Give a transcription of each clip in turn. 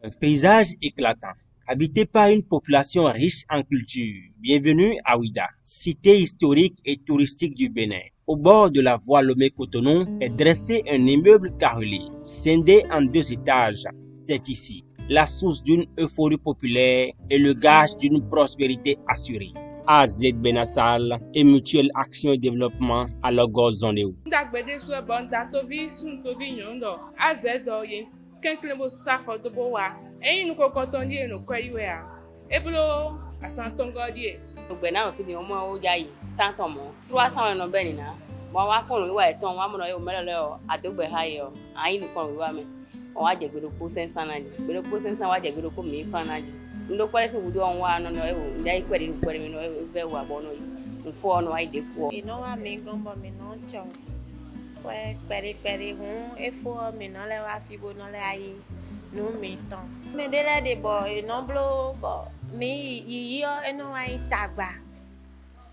Un paysage éclatant, habité par une population riche en culture. Bienvenue à Ouida, cité historique et touristique du Bénin. Au bord de la voie Lomé-Cotonou est dressé un immeuble carrelé, scindé en 2 étages. C'est ici la source d'une euphorie populaire et le gage d'une prospérité assurée. AZ Benassal et Mutuelle Action et Développement à Lagos Zondéou. Gbẹ náà fi di ọmọ ó yá yìí tántàn mọ 300 ẹnà bẹ́ẹ̀ nìyà mọ wá kọrùn ìwà ẹ̀tàn wọn amúnà yóò mẹ́lẹ̀ lẹ́ọ̀ àdógbẹ̀ ha yẹ ọ àyìn nìkan ìwà mi wọn wá jẹ gbẹdọ̀pọ̀ sẹ́nsán náà jì gbẹdọ̀pọ̀ sẹ́nsán wá jẹ gbẹdọ̀pọ̀ mi fún náà jì ndókòrẹ́ sí wùdú ọ̀hún wa nínú ẹ̀wò ndé ayé pẹ̀lú ìpẹ̀lú mi náà ẹ̀fẹ̀ wà bọ̀ náà yìí nfọ̀ ọ̀nà wáyé dé pọ̀. ìnáwó mi gbọ́nbọ̀ mi náà jọ pẹ̀rẹ̀pẹ̀rẹ̀ hún efo mi náà lẹ́wọ́ àfibó náà lẹ́ ayé nù mí tán. mi délẹ̀ dè bọ̀ ìnáwó bọ̀ mi yìí ẹnu wáyé tàgbà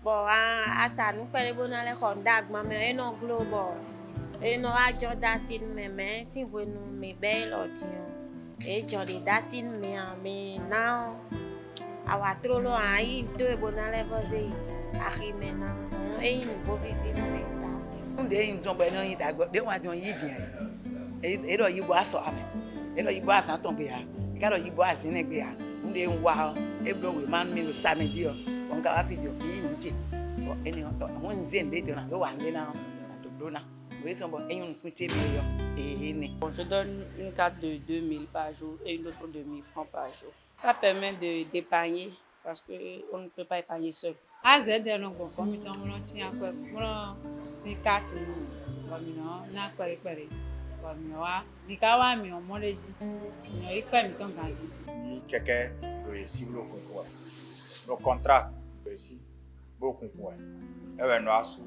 bọ̀ àṣàánú pẹ̀lú bọ́nà lẹ́kọ̀ọ́ dàgbà mẹ́ ẹnu global ẹnu àjọ dá sínú mẹ́mẹ́ síwò ẹnu mi bẹ́ẹ̀ lọ́tì o ẹjọ́ lè dá sínú mi àmì náà àwọn àtúrò lọ àyè tó ìbọnà lẹ́bọ̀ọ́sẹ̀ yìí àhìmẹ̀ náà òun ẹ̀yìn nìbó fífi mi ta. Ndé yìí tó bẹ̀ náà yìí dàgbọ́ dé wọn àti wọn yìí dìé ẹ̀rọ yìí bọ́ aṣọ àmì ẹ̀rọ yìí bọ́ àṣà tó ń gbé ya ìkàrọ̀ yìí bọ́ àṣì ní gbé ya ndé ń wá ẹ̀bùrọ̀ wẹ̀ máa ń mi lò sàmì díọ̀ wọn kà wá fi díọ̀ kì í yìí jì ẹni àwọn ń zé ndé díọ̀ náà ló wà ń lé náà àdòdó náà wòye sọ bọ ẹ̀yìn nìkún tẹ́ mi yọ èyí ni. Je donne une carte de 2 000 par jour et une autre de 1 000 francs par jour. Ça permet d'épargner parce qu'on ne peut pas épargner seul. AZ est un bon comité, on tient à quoi? Si 4 na kwere kwa ni kawa mi omoleji no ikpe mi ton gangi ni keke réussi le contrat réussi beaucoup quoi et no asu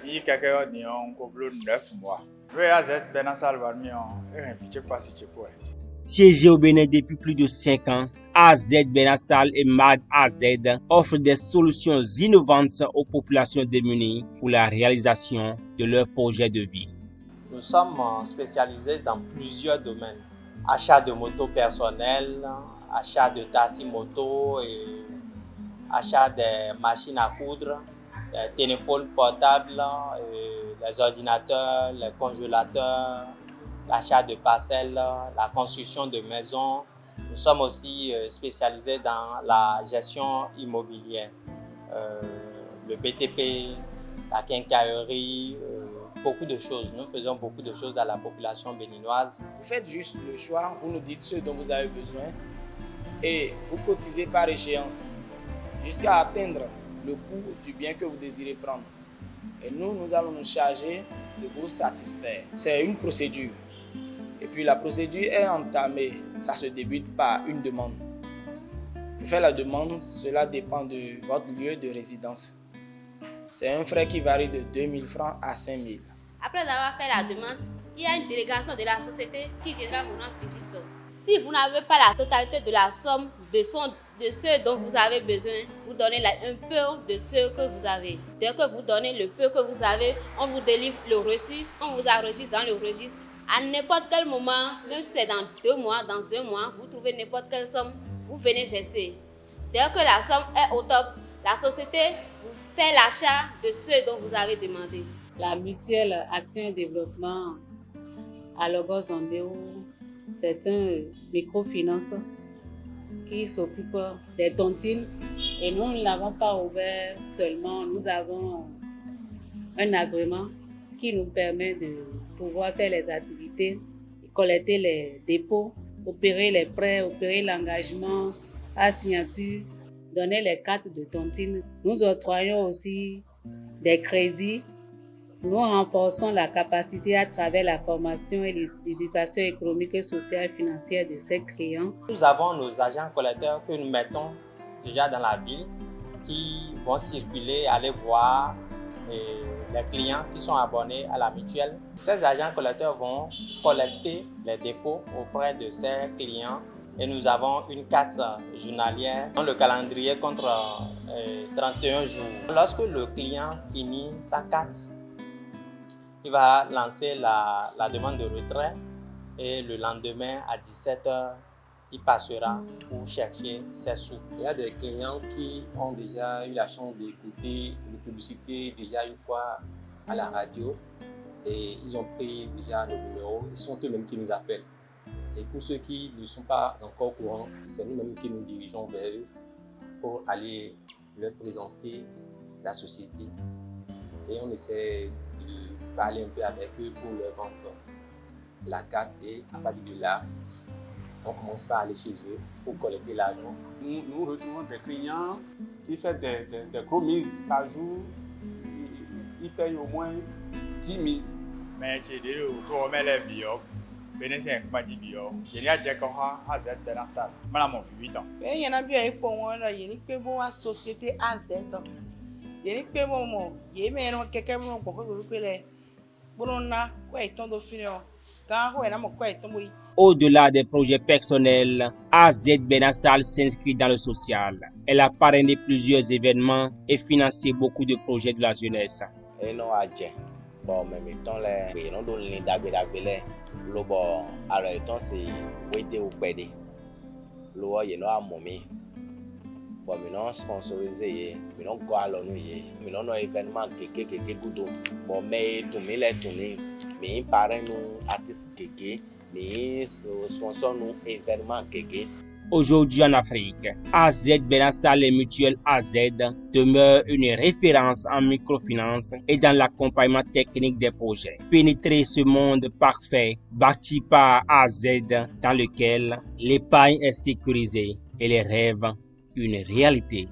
ni keke ni on ko blo 9 mois le AZ Benassal va mi on e fiche passer chez quoi. Siégé au Bénin depuis plus de 5 ans, AZ Benassal et MAD AZ offrent des solutions innovantes aux populations démunies pour la réalisation de leurs projets de vie. Nous sommes spécialisés dans plusieurs domaines. Achat de motos personnelles, achat de taxi moto, et achat des machines à coudre, des téléphones portables, les ordinateurs, les congélateurs, l'achat de parcelles, la construction de maisons. Nous sommes aussi spécialisés dans la gestion immobilière, le BTP, la quincaillerie, beaucoup de choses. Nous faisons beaucoup de choses dans la population béninoise. Vous faites juste le choix, vous nous dites ce dont vous avez besoin et vous cotisez par échéance jusqu'à atteindre le coût du bien que vous désirez prendre. Et nous allons nous charger de vous satisfaire. C'est une procédure. Et puis la procédure est entamée. Ça se débute par une demande. Pour faire la demande, cela dépend de votre lieu de résidence. C'est un frais qui varie de 2 000 francs à 5 000. Après avoir fait la demande, il y a une délégation de la société qui viendra vous rendre visite. Si vous n'avez pas la totalité de la somme de ce dont vous avez besoin, vous donnez un peu de ce que vous avez. Dès que vous donnez le peu que vous avez, on vous délivre le reçu, on vous enregistre dans le registre. À n'importe quel moment, même si c'est dans 2 mois, dans 1 mois, vous trouvez n'importe quelle somme, vous venez verser. Dès que la somme est au top, la société vous fait l'achat de ce dont vous avez demandé. La mutuelle Action et Développement à Lagos Zondéou, c'est un microfinance qui s'occupe des tontines. Et nous ne l'avons pas ouvert seulement, nous avons un agrément qui nous permet de pouvoir faire les activités, collecter les dépôts, opérer les prêts, opérer l'engagement à signature, donner les cartes de tontine. Nous octroyons aussi des crédits. Nous renforçons la capacité à travers la formation et l'éducation économique et sociale et financière de ces clients. Nous avons nos agents collecteurs que nous mettons déjà dans la ville qui vont circuler, aller voir les clients qui sont abonnés à la mutuelle. Ces agents collecteurs vont collecter les dépôts auprès de ces clients et nous avons une carte journalière dans le calendrier contre 31 jours. Lorsque le client finit sa carte, il va lancer la demande de retrait et le lendemain à 17h, il passera pour chercher ses sous. Il y a des clients qui ont déjà eu la chance d'écouter une publicité déjà une fois à la radio et ils ont pris déjà nos numéros. Ils sont eux-mêmes qui nous appellent. Et pour ceux qui ne sont pas encore au courant, c'est nous-mêmes qui nous dirigeons vers eux pour aller leur présenter la société. Et on essaie de parler un peu avec eux pour leur vendre la carte et à partir de là, on commence par aller chez eux pour collecter l'argent. Nous retrouvons des clients qui font des commises par jour. Ils payent au moins 10 000. Mais chez eux, on met les billets. Bénéficiaires comme dit bio. Il y a des gens qui ont dans la salle. Madame mon fils 8 ans. Il y en a bien pour moi là, il y a une bonne société AZ. Il y a une bonne il y a quelqu'un qui peut les bonona quoi est de finir. Quand on a quoi est tombé. Au-delà des projets personnels, AZ Benassal s'inscrit dans le social. Elle a parrainé plusieurs événements et financé beaucoup de projets de la jeunesse. Et non à Dien. Bon, mais mettons les non donne les d'agbedagbele. Lo bon, alors étant c'est wede ou pede. Lo y no a momi. Bon, mais non sponsorisé, mais non quoi alors nous y, mais non événement que goudou. Bon, mais tout mais les tourner, mais parrain nous artistes que mais sponsor nous événement que. Aujourd'hui en Afrique, AZ Benassal et Mutuelle AZ demeure une référence en microfinance et dans l'accompagnement technique des projets. Pénétrer ce monde parfait bâti par AZ dans lequel l'épargne est sécurisée et les rêves une réalité.